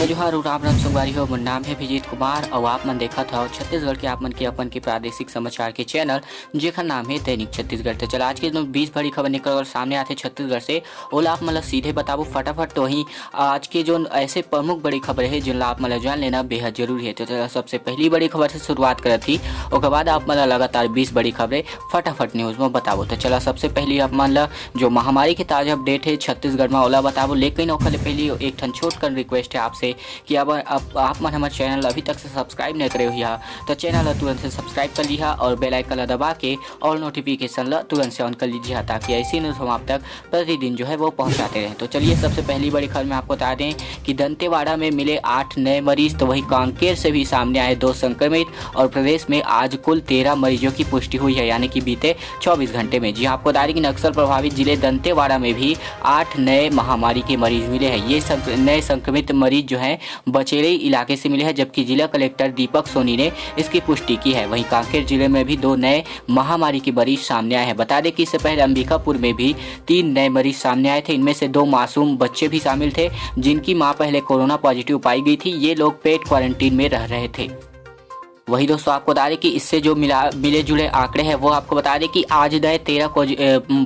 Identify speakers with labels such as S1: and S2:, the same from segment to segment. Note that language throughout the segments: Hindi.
S1: जोहार और राम राम संगवारी हो। मोर नाम है विजीत कुमार और आप मन देखत हो छत्तीसगढ़ के आप मन के अपन के प्रादेशिक समाचार के चैनल जेखर नाम है दैनिक छत्तीसगढ़। तो चला आज के 20 बड़ी खबर निकल और सामने आते छत्तीसगढ़ से ओला आप मतलब सीधे बताबो फटाफट। तो वहीं आज के जो ऐसे प्रमुख बड़ी खबर है जिनला आप मतलब जान लेना बेहद जरूरी है। तो सबसे पहली बड़ी खबर से शुरुआत करत थी, उसके बाद आप मतलब लगातार 20 बड़ी खबरें फटाफट न्यूज़ में बताबो। तो चला सबसे पहले आप मान ला जो महामारी के ताज़ा अपडेट है छत्तीसगढ़ में ओला बताबो। लेकिन ओखले पहले एक ठन छोट कर रिक्वेस्ट है आपसे कि अब आप मन हमारे चैनल अभी तक से सब्सक्राइब नहीं करे हुई तो चैनल तुरंत से सब्सक्राइब कर लिया और बेल आइकन दबा के ऑल नोटिफिकेशन तुरंत से ऑन कर लीजिए ताकि ऐसी न्यूज़ हम आप तक प्रतिदिन जो है वो पहुंचाते रहें। तो चलिए सबसे पहली बड़ी खबर में आपको बता दें कि दंतेवाड़ा में मिले 8 नए मरीज, तो वहीं कांकेर से भी सामने आए 2 संक्रमित और प्रदेश में आज कुल 13 मरीजों की पुष्टि हुई है, यानी कि बीते 24 घंटे में। जी आपको बता दें कि नक्सल प्रभावित जिले दंतेवाड़ा में भी 8 नए महामारी के मरीज मिले हैं। ये सब नए संक्रमित मरीज जो हैं बचेली इलाके से मिले हैं, जबकि जिला कलेक्टर दीपक सोनी ने इसकी पुष्टि की है। वहीं कांकेर जिले में भी 2 नए महामारी के मरीज सामने आए हैं। बता दें कि इससे पहले अंबिकापुर में भी 3 नए मरीज सामने आए थे। इनमें से 2 मासूम बच्चे भी शामिल थे जिनकी मां पहले कोरोना पॉजिटिव पाई गई थी। ये लोग पेड क्वारंटीन में रह रहे थे। वही दोस्तों आपको बता दें कि इससे जो मिले जुले आंकड़े हैं वो आपको बता दें कि आज नए 13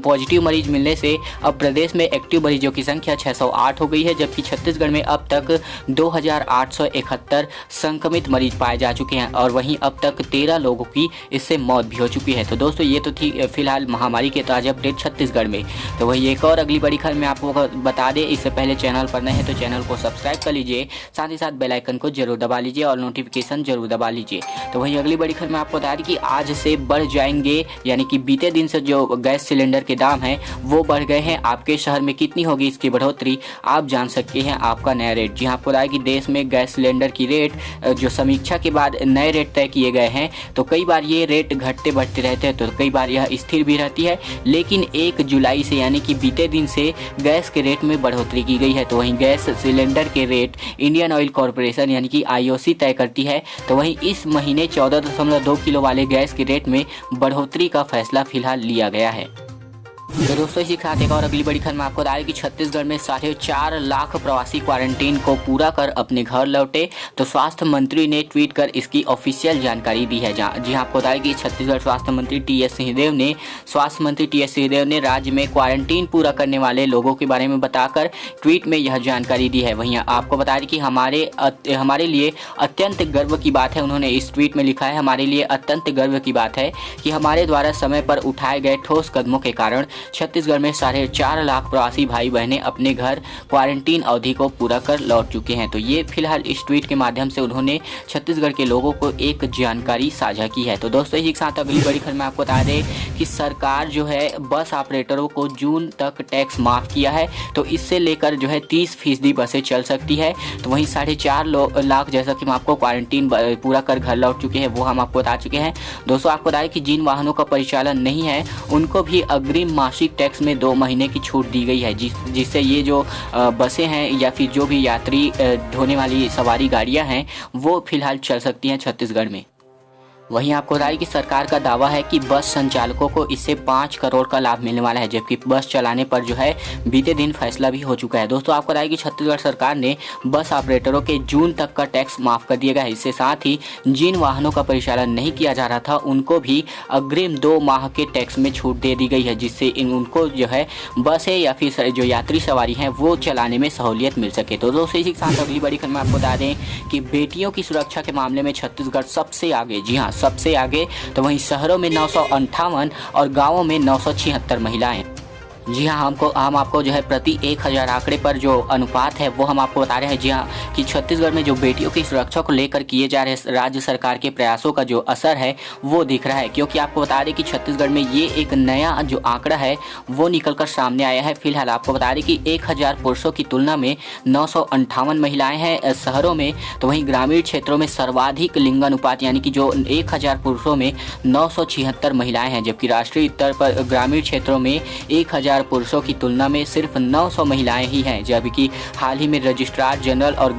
S1: पॉजिटिव मरीज मिलने से अब प्रदेश में एक्टिव मरीजों की संख्या 608 हो गई है, जबकि छत्तीसगढ़ में अब तक 2871 संक्रमित मरीज पाए जा चुके हैं और वहीं अब तक 13 लोगों की इससे मौत भी हो चुकी है। तो दोस्तों ये तो थी फिलहाल महामारी के ताज़ा अपडेट छत्तीसगढ़ में। तो वही एक और अगली बड़ी खबर मैं आपको बता दें, इससे पहले चैनल पर नए हैं तो चैनल को सब्सक्राइब कर लीजिए, साथ ही साथ बेल आइकन को जरूर दबा लीजिए और नोटिफिकेशन जरूर दबा लीजिए। तो वहीं अगली बड़ी खबर मैं आपको बता रही कि आज से बढ़ जाएंगे, यानी कि बीते दिन से जो गैस सिलेंडर के दाम हैं वो बढ़ गए हैं। आपके शहर में कितनी होगी इसकी बढ़ोतरी आप जान सकते हैं आपका नया रेट। जी हाँ आपको बताया कि देश में गैस सिलेंडर की रेट जो समीक्षा के बाद नए रेट तय किए गए हैं, तो कई बार ये रेट घटते बढ़ते रहते हैं, तो कई बार यह स्थिर भी रहती है। लेकिन 1 जुलाई से यानी कि बीते दिन से गैस के रेट में बढ़ोतरी की गई है। तो वहीं गैस सिलेंडर के रेट इंडियन ऑयल कॉरपोरेशन यानी कि IOC तय करती है। तो वहीं इस महीने 14.2 किलो वाले गैस के रेट में बढ़ोतरी का फैसला फिलहाल लिया गया है। तो दोस्तों इसी के साथ एक और अगली बड़ी खबर में आपको बता दें कि छत्तीसगढ़ में 4.5 लाख प्रवासी क्वारंटीन को पूरा कर अपने घर लौटे। तो स्वास्थ्य मंत्री ने ट्वीट कर इसकी ऑफिशियल जानकारी दी है। जी आपको बताया कि छत्तीसगढ़ स्वास्थ्य मंत्री टी.एस. सिंहदेव ने राज्य में क्वारंटीन पूरा करने वाले लोगों के बारे में बताकर ट्वीट में यह जानकारी दी है। वहीं आपको बता दें कि हमारे लिए अत्यंत गर्व की बात है, उन्होंने इस ट्वीट में लिखा है, हमारे लिए अत्यंत गर्व की बात है कि हमारे द्वारा समय पर उठाए गए ठोस कदमों के कारण छत्तीसगढ़ में 4.5 लाख प्रवासी भाई बहनें अपने घर क्वारंटीन अवधि को पूरा कर लौट चुके हैं। तो ये फिलहाल इस ट्वीट के माध्यम से उन्होंने छत्तीसगढ़ के लोगों को एक जानकारी साझा की है। तो दोस्तों इसी के साथ अगली बड़ी खबर में आपको बता दें कि सरकार जो है बस ऑपरेटरों को जून तक टैक्स माफ़ किया है। तो इससे लेकर जो है 30% बसें चल सकती है। तो वहीं 4.5 लाख जैसा कि हम आपको क्वारंटीन पूरा कर घर लौट चुके हैं वो हम आपको बता चुके हैं। दोस्तों आपको बताया कि जिन वाहनों का परिचालन नहीं है उनको भी अग्रिम मासिक टैक्स में 2 महीने की छूट दी गई है, जिससे ये जो बसें हैं या फिर जो भी यात्री ढोने वाली सवारी गाड़ियां हैं वो फिलहाल चल सकती हैं छत्तीसगढ़ में। वहीं आपको बताया कि सरकार का दावा है कि बस संचालकों को इससे 5 करोड़ का लाभ मिलने वाला है, जबकि बस चलाने पर जो है बीते दिन फैसला भी हो चुका है। दोस्तों आपको बताया कि छत्तीसगढ़ सरकार ने बस ऑपरेटरों के जून तक का टैक्स माफ़ कर दिया गया है। इसके साथ ही जिन वाहनों का परिचालन नहीं किया जा रहा था उनको भी अग्रिम 2 माह के टैक्स में छूट दे दी गई है, जिससे उनको जो है बसें या फिर जो यात्री सवारी हैं वो चलाने में सहूलियत मिल सके। तो दोस्तों इसी के साथ अगली बड़ी खबर में आपको बता दें कि बेटियों की सुरक्षा के मामले में छत्तीसगढ़ सबसे आगे, जी हाँ सबसे आगे। तो वहीं शहरों में 958 और गांवों में 976 महिलाएं। जी हाँ हम आपको जो है प्रति 1000 आंकड़े पर जो अनुपात है वो हम आपको बता रहे हैं। जी हाँ कि छत्तीसगढ़ में जो बेटियों की सुरक्षा को लेकर किए जा रहे राज्य सरकार के प्रयासों का जो असर है वो दिख रहा है, क्योंकि आपको बता दें कि छत्तीसगढ़ में ये एक नया जो आंकड़ा है वो निकल कर सामने आया है। फिलहाल आपको बता दें कि 1000 पुरुषों की तुलना में 958 महिलाएँ हैं शहरों में। तो वहीं ग्रामीण क्षेत्रों में सर्वाधिक लिंग अनुपात यानी कि जो 1000 पुरुषों में 976 महिलाएँ हैं, जबकि राष्ट्रीय स्तर पर ग्रामीण क्षेत्रों में 1000 1000 पुरुषों की तुलना में सिर्फ 900 महिलाएं ही हैं, जबकि हाल ही में रजिस्ट्रार जनरल और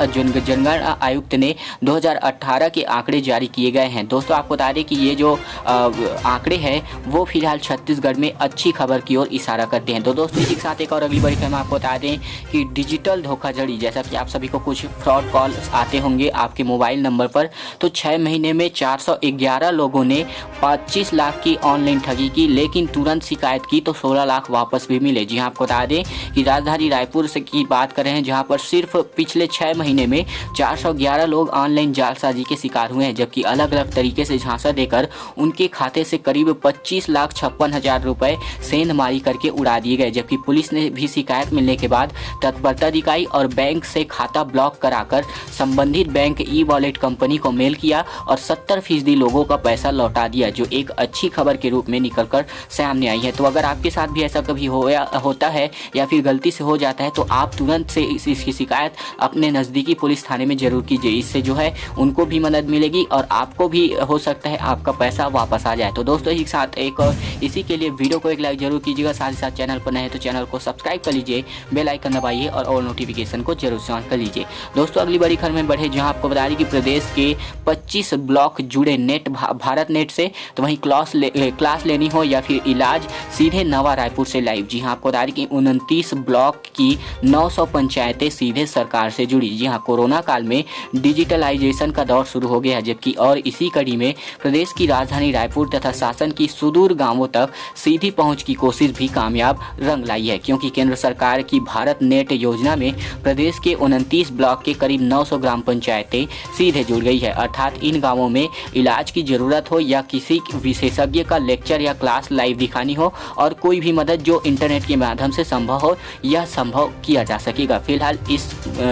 S1: जनगणना आयुक्त ने 2018 के आंकड़े जारी किए गए हैं। दोस्तों आपको बता दें कि ये जो आंकड़े हैं वो फिलहाल छत्तीसगढ़ में अच्छी खबर की ओर इशारा करते हैं। तो दोस्तों इसी के साथ एक और अगली बड़ी खबर आपको बता दें कि डिजिटल धोखाधड़ी, जैसा कि आप सभी को कुछ फ्रॉड कॉल आते होंगे आपके मोबाइल नंबर पर, तो 6 महीने में 411 लोगों ने 25 लाख की ऑनलाइन ठगी की, लेकिन तुरंत शिकायत की तो 16 लाख वापस भी मिले। जी हाँ, आपको बता दें कि राजधानी रायपुर से की बात कर रहे हैं, जहां पर सिर्फ पिछले 6 महीने में 411 लोग ऑनलाइन जालसाजी के शिकार हुए हैं, जबकि अलग अलग तरीके से झांसा देकर उनके खाते से करीब 25,56,000 रुपए सेंधमारी करके उड़ा दिए गए। जबकि पुलिस ने भी शिकायत मिलने के बाद तत्परता दिखाई और बैंक से खाता ब्लॉक कराकर संबंधित बैंक ई वॉलेट कंपनी को मेल किया और 70% लोगों का पैसा लौटा दिया, जो एक अच्छी खबर के रूप में निकलकर सामने आई है। तो अगर आपके साथ भी ऐसा कभी होता है या फिर गलती से हो जाता है तो आप तुरंत से इसकी शिकायत अपने नज़दीकी पुलिस थाने में जरूर कीजिए। इससे जो है उनको भी मदद मिलेगी और आपको भी हो सकता है आपका पैसा वापस आ जाए। तो दोस्तों इसी के साथ एक और इसी के लिए वीडियो को एक लाइक जरूर कीजिएगा, साथ ही साथ चैनल पर नए हैं तो चैनल को सब्सक्राइब कर लीजिए, बेल आइकन दबाइए और ऑल नोटिफिकेशन को जरूर से ऑन कर लीजिए। दोस्तों अगली बड़ी खबर में बढ़े, जहां आपको बता दें कि प्रदेश के 25 ब्लॉक जुड़े नेट भारत नेट से, तो वहीं क्लास लेनी हो या फिर इलाज सीधे नवा रायपुर से लाइव। जी हाँ, आपको बता दें कि 29 ब्लॉक की 900 पंचायतें सीधे सरकार से जुड़ी। जी हाँ, कोरोना काल में डिजिटलाइजेशन का दौर शुरू हो गया है, जबकि और इसी कड़ी में प्रदेश की राजधानी रायपुर तथा शासन की सुदूर गांवों तक सीधी पहुंच की कोशिश भी कामयाब रंग लाई है, क्योंकि केंद्र सरकार की भारत नेट योजना में प्रदेश के 29 ब्लॉक के करीब 900 ग्राम पंचायतें सीधे जुड़ गई है। अर्थात इन गांवों में इलाज की जरूरत हो या किसी विशेषज्ञ का लेक्चर या क्लास लाइव दिखानी हो और कोई भी मदद जो इंटरनेट के माध्यम से संभव हो, यह संभव किया जा सकेगा फिलहाल इस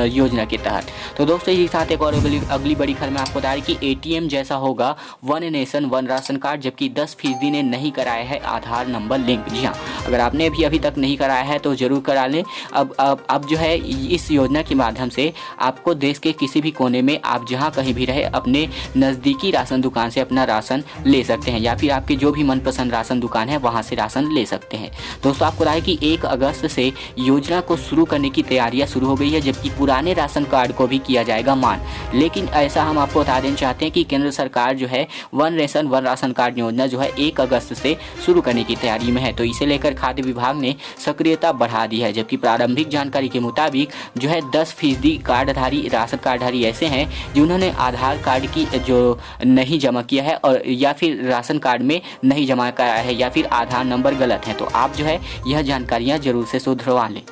S1: योजना के तहत। तो दोस्तों इसी साथ एक और अगली बड़ी खबर में आपको बता दें कि एटीएम जैसा होगा one nation one ration card, जबकि 10% ने नहीं कराया है आधार नंबर लिंक। जी हाँ, अगर आपने भी अभी तक नहीं कराया है तो जरूर करा लें। अब जो है इस योजना के माध्यम से आपको देश के किसी भी कोने में आप जहां कहीं भी रहे अपने नज़दीकी राशन दुकान से अपना राशन ले सकते हैं, या फिर आपके जो भी मनपसंद राशन दुकान है वहां से राशन ले सकते हैं। दोस्तों आपको बताया कि 1 अगस्त से योजना को शुरू करने की तैयारियां शुरू हो गई है, जबकि पुराने राशन कार्ड को भी किया जाएगा मान। लेकिन ऐसा हम आपको बता देना चाहते हैं कि केंद्र सरकार जो है one nation one ration card योजना जो है 1 अगस्त से शुरू करने की तैयारी में है। तो इसे लेकर खाद्य विभाग ने सक्रियता बढ़ा दी है, जबकि प्रारंभिक जानकारी के मुताबिक जो है 10% कार्डधारी राशन कार्डधारी ऐसे हैं जिन्होंने आधार कार्ड की जो नहीं जमा किया है और या फिर राशन कार्ड में नहीं जमा कराया है या फिर आधार नंबर गलत है। तो आप जो है यह जानकारियाँ जरूर से सुधरवा लें।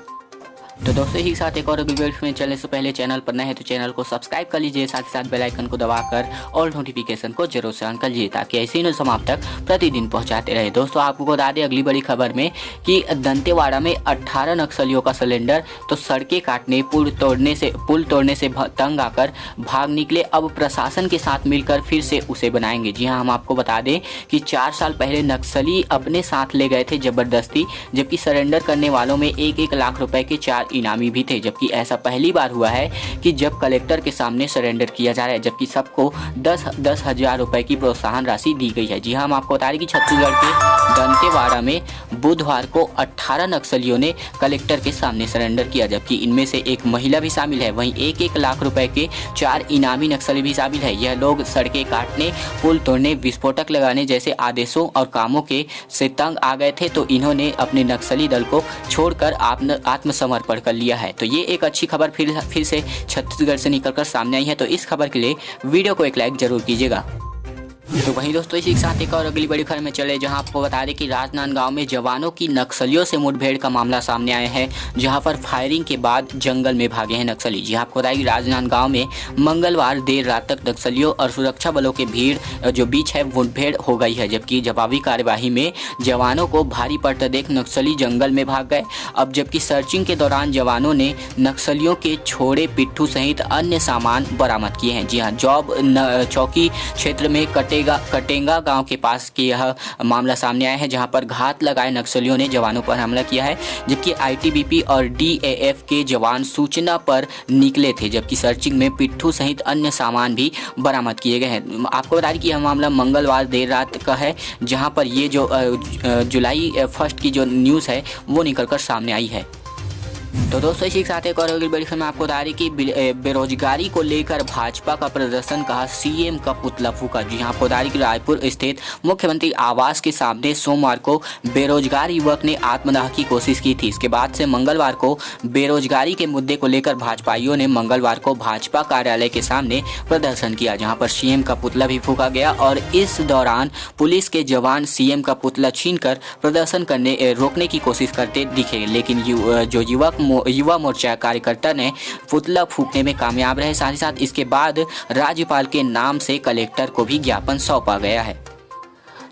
S1: तो दोस्तों ही साथ एक और वीडियो में चलने से पहले चैनल पर नए हैं तो चैनल को सब्सक्राइब कर लीजिए, साथ ही साथ बेल आइकन को दबाकर ऑल नोटिफिकेशन को जरूर से ऑन कर लीजिए, ताकि ऐसी न्यूज़ हम आप तक प्रतिदिन पहुंचाते रहे। दोस्तों आपको बता दें अगली बड़ी खबर में कि दंतेवाड़ा में 18 नक्सलियों का सिलेंडर, तो सड़कें काटने पुल तोड़ने से तंग आकर भाग निकले, अब प्रशासन के साथ मिलकर फिर से उसे बनाएंगे। जी हाँ, हम आपको बता दें कि 4 साल पहले नक्सली अपने साथ ले गए थे जबरदस्ती, जबकि सरेंडर करने वालों में 1-1 लाख रुपए के 4 इनामी भी थे। जबकि ऐसा पहली बार हुआ है कि जब कलेक्टर के सामने सरेंडर किया जा रहा है, जबकि सबको 10 हजार रुपए की प्रोत्साहन राशि दी गई है। जी हाँ, हम आपको बता दें कि छत्तीसगढ़ के दंतेवाड़ा में बुधवार को 18 नक्सलियों ने कलेक्टर के सामने सरेंडर किया, जबकि इनमें से एक महिला भी शामिल है। वहीं 1-1 लाख रुपए के 4 इनामी नक्सली भी शामिल है। यह लोग सड़कें काटने, पुल तोड़ने, विस्फोटक लगाने जैसे आदेशों और कामों के से तंग आ गए थे, तो इन्होंने अपने नक्सली दल को छोड़कर आत्मसमर्पण कर लिया है। तो ये एक अच्छी खबर फिर से छत्तीसगढ़ से निकलकर सामने आई है। तो इस खबर के लिए वीडियो को एक लाइक जरूर कीजिएगा। तो वहीं दोस्तों इसी के साथ एक और अगली बड़ी खबर में चले, जहां आपको बता दें कि राजनांदगांव में जवानों की नक्सलियों से मुठभेड़ का मामला सामने आया है, जहां पर फायरिंग के बाद जंगल में भागे हैं नक्सली। जी आपको बताया कि राजनांदगांव में मंगलवार देर रात तक नक्सलियों और सुरक्षा बलों के बीच है मुठभेड़ हो गई है, जबकि जवाबी कार्यवाही में जवानों को भारी पड़ता देख नक्सली जंगल में भाग गए। अब जबकि सर्चिंग के दौरान जवानों ने नक्सलियों के छोड़े, पिट्ठू सहित अन्य सामान बरामद किए हैं। जी हाँ, चौकी क्षेत्र में कटे कटेंगा गांव के पास की यह मामला सामने आया है, जहां पर घात लगाए नक्सलियों ने जवानों पर हमला किया है, जबकि आईटीबीपी और डीएएफ के जवान सूचना पर निकले थे, जबकि सर्चिंग में पिट्ठू सहित अन्य सामान भी बरामद किए गए हैं। आपको बता दें कि यह मामला मंगलवार देर रात का है, जहां पर ये जो जुलाई 1 की जो न्यूज़ है वो निकलकर सामने आई है। तो दोस्तों, इसी के साथ एक और बड़ी खबर में आपको बता रही कि बेरोजगारी को लेकर भाजपा का प्रदर्शन, कहा सीएम का पुतला फूका। जी हां, आपको बता रही कि रायपुर स्थित मुख्यमंत्री आवास के सामने सोमवार को बेरोजगार युवक ने आत्मदाह की कोशिश की थी। इसके बाद से मंगलवार को बेरोजगारी के मुद्दे को लेकर भाजपाइयों ने मंगलवार को भाजपा कार्यालय के सामने प्रदर्शन किया, जहाँ पर सीएम का पुतला भी फूका गया और इस दौरान पुलिस के जवान सीएम का पुतला छीनकर प्रदर्शन रोकने की कोशिश करते दिखे, लेकिन जो युवा मोर्चा कार्यकर्ता ने पुतला फूकने में कामयाब रहे। साथ ही साथ इसके बाद राज्यपाल के नाम से कलेक्टर को भी ज्ञापन सौंपा गया है।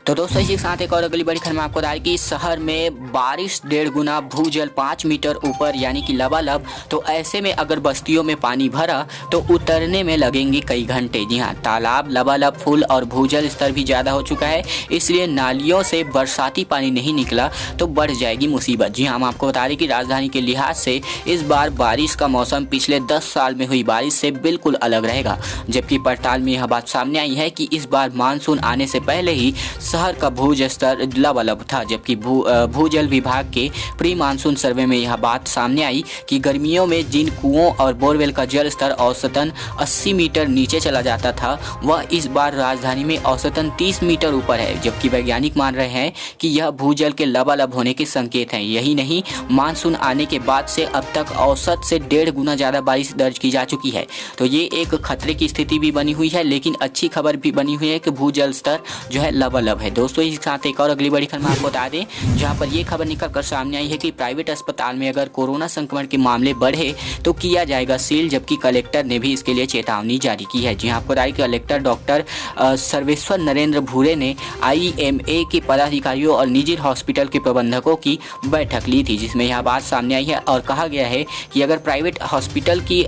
S1: तो दोस्तों, इसी के साथ एक और अगली बड़ी खबर में आपको बता दें कि शहर में बारिश 1.5 गुना, भूजल 5 मीटर ऊपर यानी कि लबालब। तो ऐसे में अगर बस्तियों में पानी भरा तो उतरने में लगेंगे कई घंटे। जी हाँ, तालाब लबालब फुल और भूजल स्तर भी ज़्यादा हो चुका है, इसलिए नालियों से बरसाती पानी नहीं निकला तो बढ़ जाएगी मुसीबत। जी हाँ, हम आपको बता दें कि राजधानी के लिहाज से इस बार बारिश का मौसम पिछले 10 साल में हुई बारिश से बिल्कुल अलग रहेगा, जबकि पड़ताल में यह बात सामने आई है कि इस बार मानसून आने से पहले ही शहर का भूज स्तर लबालब था, जबकि भूजल विभाग के प्री मानसून सर्वे में यह बात सामने आई कि गर्मियों में जिन कुओं और बोरवेल का जल स्तर औसतन 80 मीटर नीचे चला जाता था, वह इस बार राजधानी में औसतन 30 मीटर ऊपर है, जबकि वैज्ञानिक मान रहे हैं कि यह भूजल के लबालब होने के संकेत हैं। यही नहीं, मानसून आने के बाद से अब तक औसत से 1.5 गुना ज़्यादा बारिश दर्ज की जा चुकी है। तो ये एक खतरे की स्थिति भी बनी हुई है, लेकिन अच्छी खबर भी बनी हुई है कि भूजल स्तर जो है लबालब है। दोस्तों, इसके साथ एक और अगली बड़ी खबर आपको बता दें, जहां पर यह खबर निकल कर सामने आई है कि प्राइवेट अस्पताल में अगर कोरोना संक्रमण के मामले बढ़े तो किया जाएगा सील, जबकि कलेक्टर ने भी इसके लिए चेतावनी जारी की है। जी हां, आपको बता दें कि कलेक्टर डॉक्टर सर्वेश्वर नरेंद्र भूरे ने IMA के पदाधिकारियों और निजी हॉस्पिटल के प्रबंधकों की बैठक ली थी, जिसमें यह बात सामने आई है और कहा गया है कि अगर प्राइवेट हॉस्पिटल की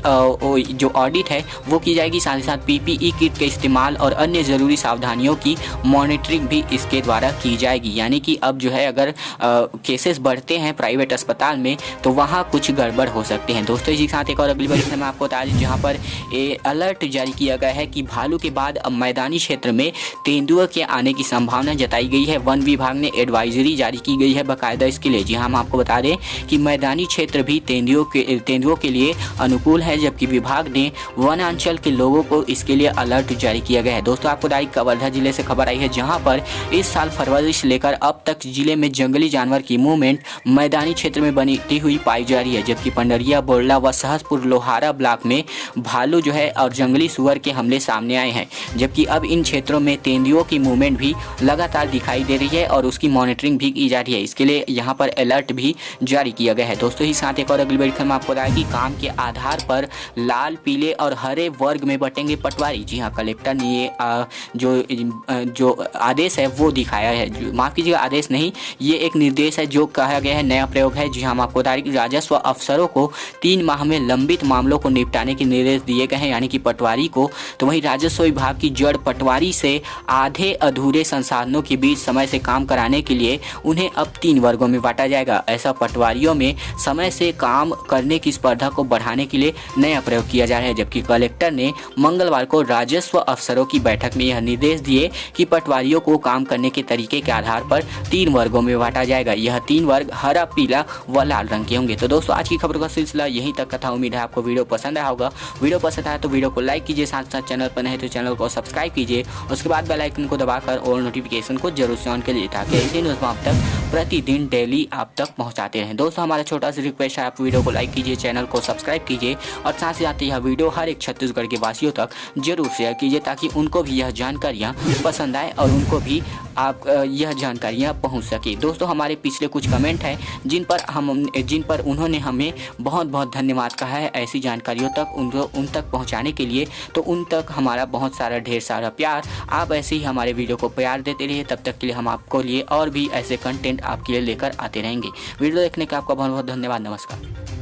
S1: जो ऑडिट है वो की जाएगी, साथ ही साथ PPE किट के इस्तेमाल और अन्य ज़रूरी सावधानियों की मॉनिटरिंग भी इसके द्वारा की जाएगी। यानी कि अब जो है अगर केसेस बढ़ते हैं प्राइवेट अस्पताल में तो वहाँ कुछ गड़बड़ हो सकते हैं। दोस्तों, इसी के साथ एक और अगली बड़ी खबर मैं आपको बता दें, जहाँ पर अलर्ट जारी किया गया है कि भालू के बाद अब मैदानी क्षेत्र में तेंदुआ के आने की संभावना जताई गई है। वन विभाग ने एडवाइजरी जारी की गई है बाकायदा इसके लिए। जी हाँ, हम आपको बता दें कि मैदानी क्षेत्र भी तेंदुओं के लिए अनुकूल है, जबकि विभाग ने वनांचल के लोगों को इसके लिए अलर्ट जारी किया गया है। दोस्तों, आपको बता दें कवर्धा जिले से खबर आई है, जहाँ पर इस साल फरवरी से लेकर अब तक जिले में जंगली जानवर की मूवमेंट मैदानी क्षेत्र में बनती हुई पाई जा रही है, जबकि पंडरिया, बोरला व सहसपुर लोहारा ब्लॉक में भालू जो है और जंगली सुअर के हमले सामने आए हैं, जबकि अब इन क्षेत्रों में तेंदुओं की मूवमेंट भी लगातार दिखाई दे रही है और उसकी मॉनिटरिंग भी की जा रही है। इसके लिए यहाँ पर अलर्ट भी जारी किया गया है। दोस्तों, ही साथ एक और अगली बड़ी खबर आपको बताया कि काम के आधार पर लाल, पीले और हरे वर्ग में बटेंगे पटवारी। जी हाँ, कलेक्टर ने ये जो आदेश है वो दिखाया है, माफ़ कीजिएगा आदेश नहीं, ये एक निर्देश है जो कहा गया है, नया प्रयोग है। जी हाँ, हम आपको बता रहे कि राजस्व अफसरों को 3 माह में लंबित मामलों को निपटाने के निर्देश दिए गए हैं, यानी कि पटवारी को। तो वहीं राजस्व विभाग की जड़ पटवारी से आधे अधूरे संसाधनों के बीच समय से काम कराने के लिए उन्हें अब 3 वर्गों में बांटा जाएगा। ऐसा पटवारियों में समय से काम करने की स्पर्धा को बढ़ाने के लिए नया प्रयोग किया जा रहा है, जबकि कलेक्टर ने मंगलवार को राजस्व अफसरों की बैठक में यह निर्देश दिए कि पटवारियों को काम करने के तरीके के आधार पर 3 वर्गों में बांटा जाएगा। यह 3 वर्ग हरा, पीला व लाल रंग के होंगे। तो दोस्तों, आज की खबर का सिलसिला यहीं तक का था। उम्मीद है आपको वीडियो पसंद आया होगा। वीडियो पसंद आया तो वीडियो को लाइक कीजिए, साथ साथ चैनल पर नहीं तो चैनल को सब्सक्राइब कीजिए, उसके बाद बेल आइकन को दबाकर और नोटिफिकेशन को जरूर से ऑन कीजिए, ताकि ऐसे न्यूज़ आप तक प्रतिदिन डेली आप तक पहुँचाते रहें। दोस्तों, हमारा छोटा सा रिक्वेस्ट है, आप वीडियो को लाइक कीजिए, चैनल को सब्सक्राइब कीजिए और साथ ही साथ यह वीडियो हर एक छत्तीसगढ़ के वासियों तक जरूर शेयर कीजिए, ताकि उनको भी यह जानकारियाँ पसंद आए और उनको भी आप यह जानकारियाँ पहुंच सके। दोस्तों, हमारे पिछले कुछ कमेंट हैं जिन पर उन्होंने हमें बहुत बहुत धन्यवाद कहा है ऐसी जानकारियों तक उन तक पहुंचाने के लिए। तो उन तक हमारा बहुत सारा ढेर सारा प्यार, आप ऐसे ही हमारे वीडियो को प्यार देते रहिए। तब तक के लिए हम आपको लिए और भी ऐसे कंटेंट आपके लिए लेकर आते रहेंगे। वीडियो देखने का आपका बहुत बहुत धन्यवाद। नमस्कार।